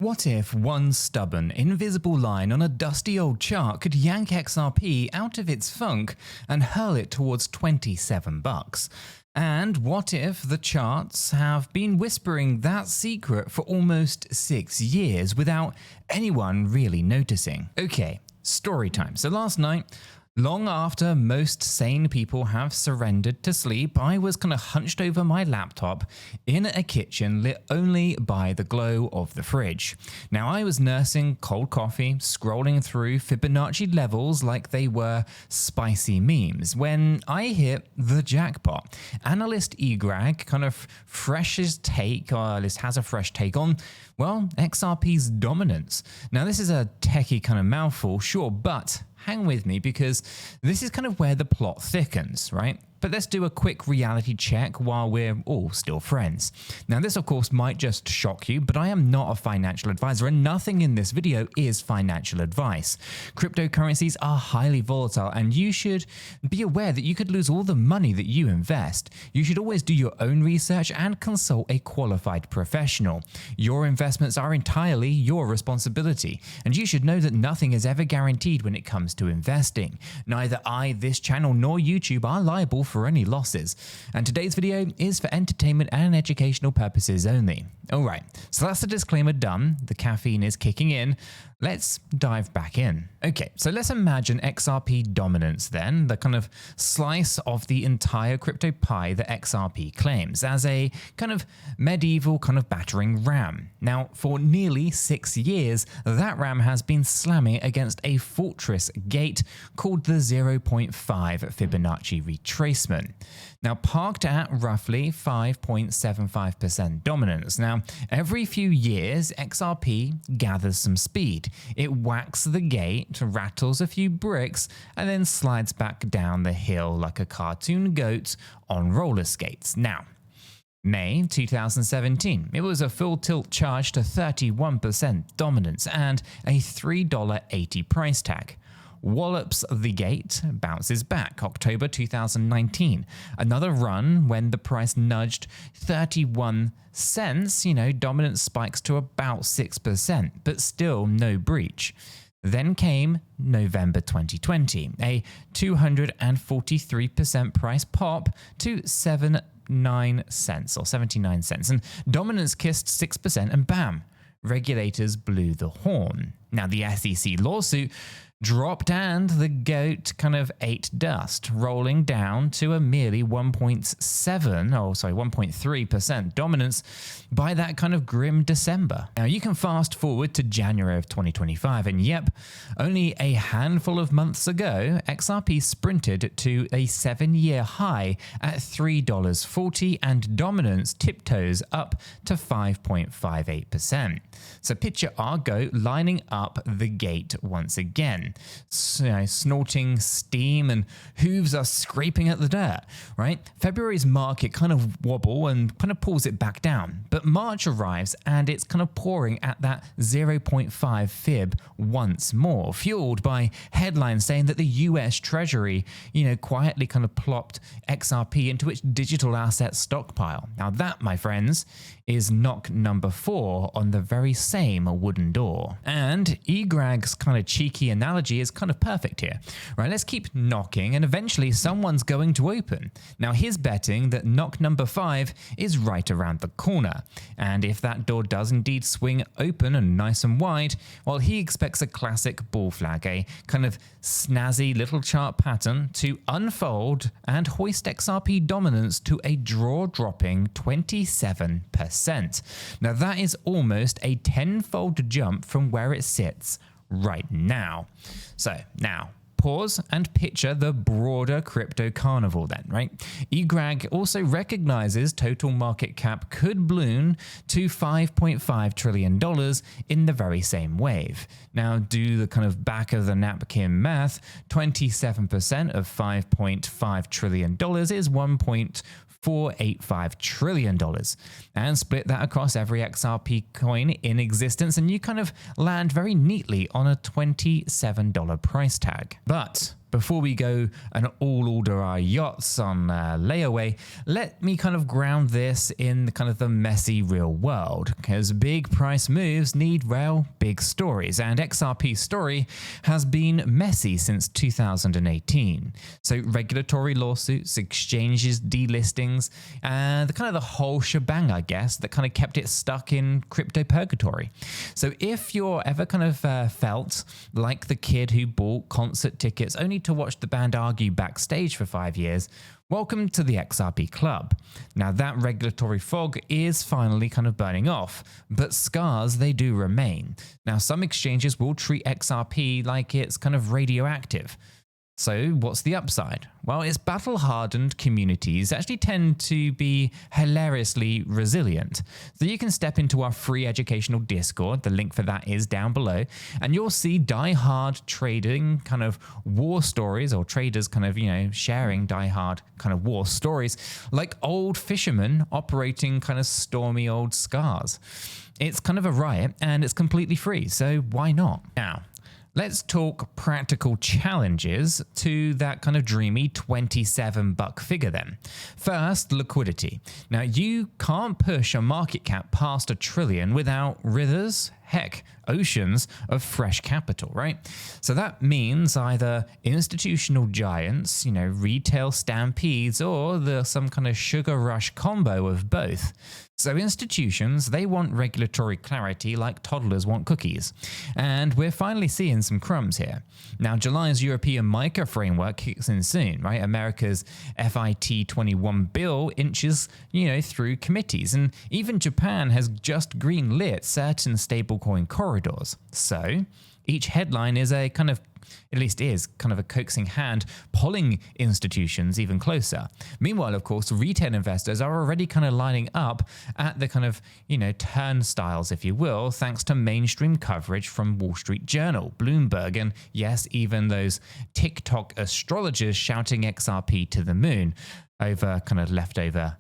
What if one stubborn, invisible line on a dusty old chart could yank XRP out of its funk and hurl it towards 27 bucks? And what if the charts have been whispering that secret for almost 6 years without anyone really noticing? Okay, story time. So last night, long after most sane people have surrendered to sleep, I was kind of hunched over my laptop in a kitchen lit only by the glow of the fridge. Now, I was nursing cold coffee, scrolling through Fibonacci levels like they were spicy memes, when I hit the jackpot. Analyst EGRAG kind of freshest take, or at least has a fresh take on, well, XRP's dominance. Now, this is a techie kind of mouthful, sure, but hang with me because this is kind of where the plot thickens, right? But let's do a quick reality check while we're all still friends. Now, this of course might just shock you, but I am not a financial advisor and nothing in this video is financial advice. Cryptocurrencies are highly volatile and you should be aware that you could lose all the money that you invest. You should always do your own research and consult a qualified professional. Your investments are entirely your responsibility, and you should know that nothing is ever guaranteed when it comes to investing. Neither I, this channel, nor YouTube are liable for any losses, and today's video is for entertainment and educational purposes only. Alright, so that's the disclaimer done, the caffeine is kicking in, let's dive back in. Okay, so let's imagine XRP dominance then, the kind of slice of the entire crypto pie that XRP claims, as a kind of medieval kind of battering ram. Now, for nearly 6 years, that ram has been slamming against a fortress gate called the 0.5 Fibonacci retracement. Now, parked at roughly 5.75% dominance. Now, every few years, XRP gathers some speed. It whacks the gate, rattles a few bricks, and then slides back down the hill like a cartoon goat on roller skates. Now, May 2017, it was a full tilt charge to 31% dominance and a $3.80 price tag. Wallops the gate, bounces back. October 2019, another run when the price nudged 31 cents, dominance spikes to about 6%, but still no breach. Then came November 2020, a 243% price pop to 79 cents, and dominance kissed 6% and bam, regulators blew the horn. Now the SEC lawsuit dropped and the goat kind of ate dust, rolling down to a merely 1.3% dominance by that kind of grim December. Now you can fast forward to January of 2025 and yep, only a handful of months ago, XRP sprinted to a 7-year high at $3.40 and dominance tiptoes up to 5.58%. So picture our goat lining up the gate once again. Snorting steam and hooves are scraping at the dirt, right? February's market kind of wobble and kind of pulls it back down, but March arrives and it's kind of pouring at that 0.5 fib once more, fueled by headlines saying that the US Treasury, quietly kind of plopped XRP into its digital asset stockpile. Now that, my friends, is knock number 4 on the very same wooden door. And EGRAG's kind of cheeky analogy is kind of perfect here, right? Let's keep knocking and eventually someone's going to open. Now he's betting that knock number 5 is right around the corner. And if that door does indeed swing open and nice and wide, well, he expects a classic bull flag, a kind of snazzy little chart pattern to unfold and hoist XRP dominance to a jaw-dropping 27%. Now that is almost a 10-fold jump from where it sits right now. So now, pause and picture the broader crypto carnival then, right? EGRAG also recognizes total market cap could balloon to $5.5 trillion in the very same wave. Now do the kind of back of the napkin math, 27% of $5.5 trillion is $1.485 trillion, and split that across every XRP coin in existence and you kind of land very neatly on a $27 price tag. But before we go and all order our yachts on layaway, let me kind of ground this in the messy real world, because big price moves need big stories, and XRP's story has been messy since 2018. So regulatory lawsuits, exchanges, delistings, and the whole shebang, I guess, that kind of kept it stuck in crypto purgatory. So if you're ever felt like the kid who bought concert tickets only to watch the band argue backstage for 5 years, welcome to the XRP club. Now that regulatory fog is finally burning off, but scars, they do remain. Now some exchanges will treat XRP like it's radioactive. So what's the upside? Well, its battle-hardened communities actually tend to be hilariously resilient. So you can step into our free educational Discord, the link for that is down below, and you'll see die-hard trading war stories, or traders sharing die-hard war stories, like old fishermen operating stormy old scars. It's a riot, and it's completely free, so why not? Now, let's talk practical challenges to that dreamy $27 figure then. First, liquidity. Now, you can't push a market cap past $1 trillion without rivers, heck, oceans of fresh capital, right? So that means either institutional giants, retail stampedes, or some sugar rush combo of both. So institutions, they want regulatory clarity like toddlers want cookies. And we're finally seeing some crumbs here. Now, July's European MiCA framework kicks in soon, right? America's FIT21 bill inches, through committees. And even Japan has just greenlit certain stablecoin corridors. So each headline is a at least is a coaxing hand, pulling institutions even closer. Meanwhile, of course, retail investors are already lining up at the turnstiles, if you will, thanks to mainstream coverage from Wall Street Journal, Bloomberg, and yes, even those TikTok astrologers shouting XRP to the moon over leftover,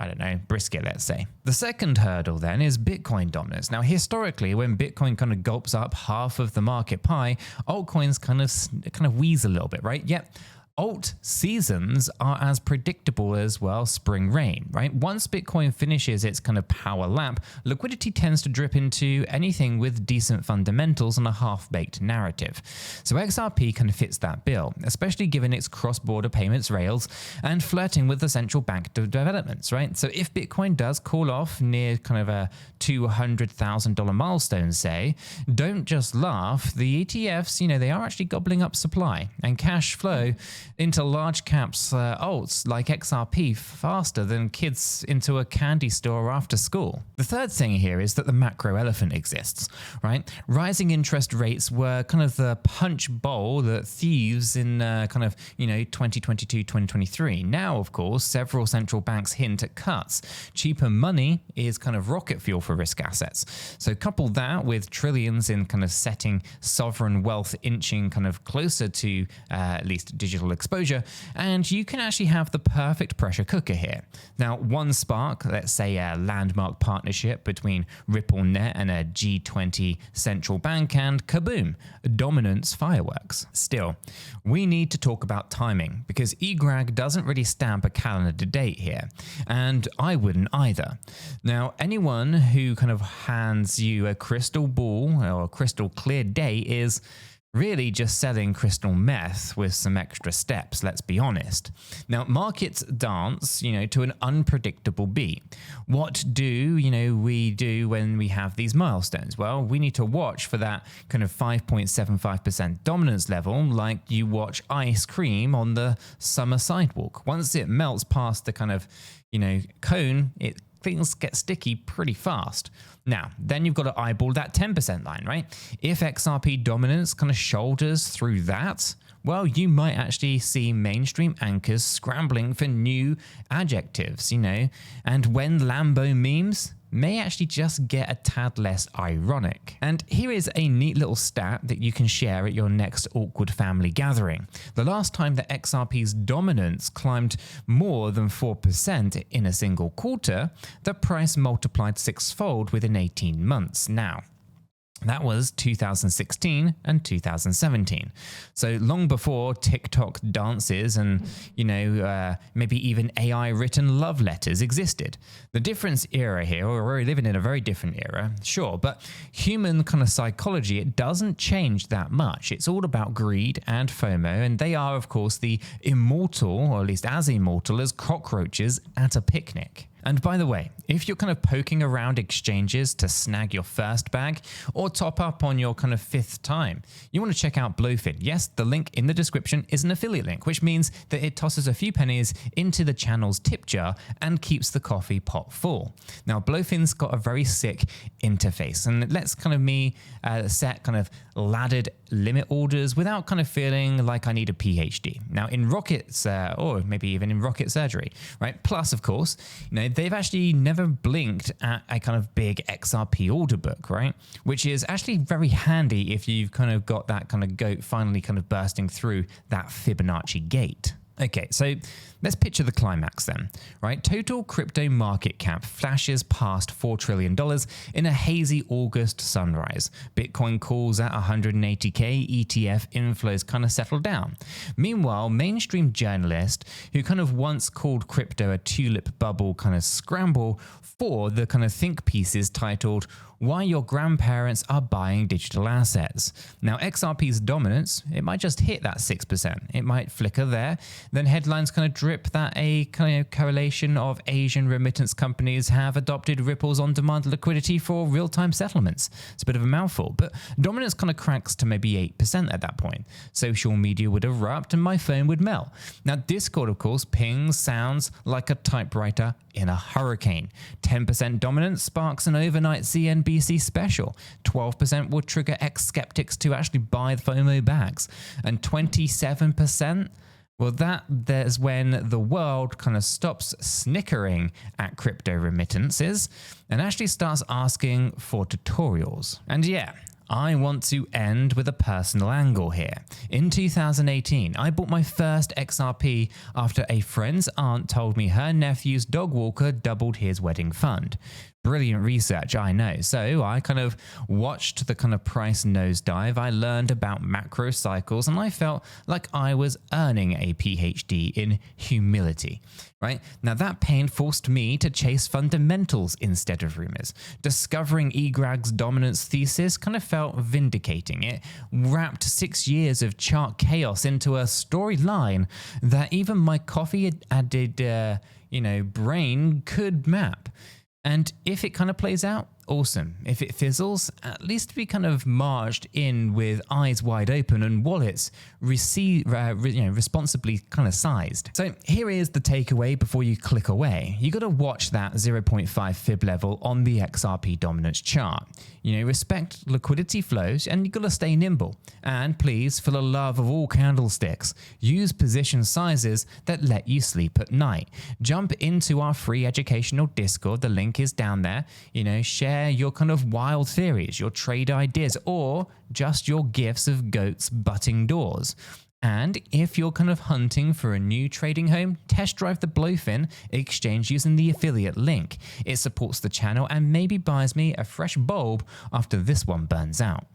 I don't know, brisket, let's say. The second hurdle then is Bitcoin dominance. Now, historically, when Bitcoin gulps up half of the market pie, altcoins wheeze a little bit, right? Yet, alt seasons are as predictable as, spring rain, right? Once Bitcoin finishes its power lap, liquidity tends to drip into anything with decent fundamentals and a half-baked narrative. So XRP fits that bill, especially given its cross-border payments rails and flirting with the central bank developments, right? So if Bitcoin does cool off near a $200,000 milestone, say, don't just laugh. The ETFs, they are actually gobbling up supply and cash flow into large caps alts like XRP faster than kids into a candy store after school. The third thing here is that the macro elephant exists, right? Rising interest rates were the punch bowl that thieves in 2022, 2023. Now, of course, several central banks hint at cuts. Cheaper money is rocket fuel for risk assets. So couple that with trillions in setting sovereign wealth inching closer to at least digital exposure, and you can actually have the perfect pressure cooker here. Now, one spark, let's say a landmark partnership between RippleNet and a G20 central bank, and kaboom, dominance fireworks. Still, we need to talk about timing, because EGRAG doesn't really stamp a calendar date here, and I wouldn't either. Now, anyone who hands you a crystal ball or a crystal clear date is really just selling crystal meth with some extra steps, let's be honest. Now, markets dance, to an unpredictable beat. What do, we do when we have these milestones? Well, we need to watch for that 5.75% dominance level, like you watch ice cream on the summer sidewalk. Once it melts past the cone, things get sticky pretty fast. Now, then you've got to eyeball that 10% line, right? If XRP dominance shoulders through that, well, you might actually see mainstream anchors scrambling for new adjectives, and when Lambo memes may actually just get a tad less ironic. And here is a neat little stat that you can share at your next awkward family gathering. The last time that XRP's dominance climbed more than 4% in a single quarter, the price multiplied sixfold within 18 months. Now, That was 2016 and 2017. So long before TikTok dances and, maybe even AI written love letters existed. The difference era here, we're living in a very different era, sure, but human kind of psychology, it doesn't change that much. It's all about greed and FOMO, and they are, of course, the immortal, or at least as immortal as cockroaches at a picnic. And by the way, if you're kind of poking around exchanges to snag your first bag or top up on your kind of fifth time, you want to check out Blowfin. Yes, the link in the description is an affiliate link, which means that it tosses a few pennies into the channel's tip jar and keeps the coffee pot full. Now, Blowfin's got a very sick interface, and it lets kind of me set kind of laddered limit orders without kind of feeling like I need a PhD. Now, in rockets, or maybe even in rocket surgery, right? Plus, of course, they've actually never blinked at a kind of big XRP order book, right? Which is actually very handy if you've kind of got that kind of goat finally kind of bursting through that Fibonacci gate. Okay, so let's picture the climax then, right? Total crypto market cap flashes past $4 trillion in a hazy August sunrise. Bitcoin calls at 180K, ETF inflows kind of settle down. Meanwhile, mainstream journalists who kind of once called crypto a tulip bubble kind of scramble for the kind of think pieces titled "Why Your Grandparents Are Buying Digital Assets." Now, XRP's dominance, it might just hit that 6%. It might flicker there. Then headlines kind of drip that a kind of correlation of Asian remittance companies have adopted Ripple's on-demand liquidity for real-time settlements. It's a bit of a mouthful, but dominance kind of cracks to maybe 8% at that point. Social media would erupt and my phone would melt. Now, Discord, of course, pings sounds like a typewriter in a hurricane. 10% dominance sparks an overnight CNBC special. 12% would trigger ex-skeptics to actually buy the FOMO bags. And 27%, well, there's when the world kind of stops snickering at crypto remittances and actually starts asking for tutorials. And yeah, I want to end with a personal angle here. In 2018, I bought my first XRP after a friend's aunt told me her nephew's dog walker doubled his wedding fund. Brilliant research, I know. So I kind of watched the kind of price nosedive. I learned about macro cycles and I felt like I was earning a PhD in humility, right? Now that pain forced me to chase fundamentals instead of rumors. Discovering EGRAG's dominance thesis kind of felt vindicating. It wrapped 6 years of chart chaos into a storyline that even my coffee-added, brain could map. And if it kind of plays out, awesome. If it fizzles, at least we kind of marched in with eyes wide open and wallets responsibly kind of sized. So here is the takeaway before you click away. You got to watch that 0.5 fib level on the XRP dominance chart. Respect liquidity flows and you got to stay nimble. And please, for the love of all candlesticks, use position sizes that let you sleep at night. Jump into our free educational Discord. The link is down there. Share your kind of wild theories, your trade ideas, or just your gifts of goats butting doors. And if you're kind of hunting for a new trading home, test drive the Blowfin exchange using the affiliate link. It supports the channel and maybe buys me a fresh bulb after this one burns out.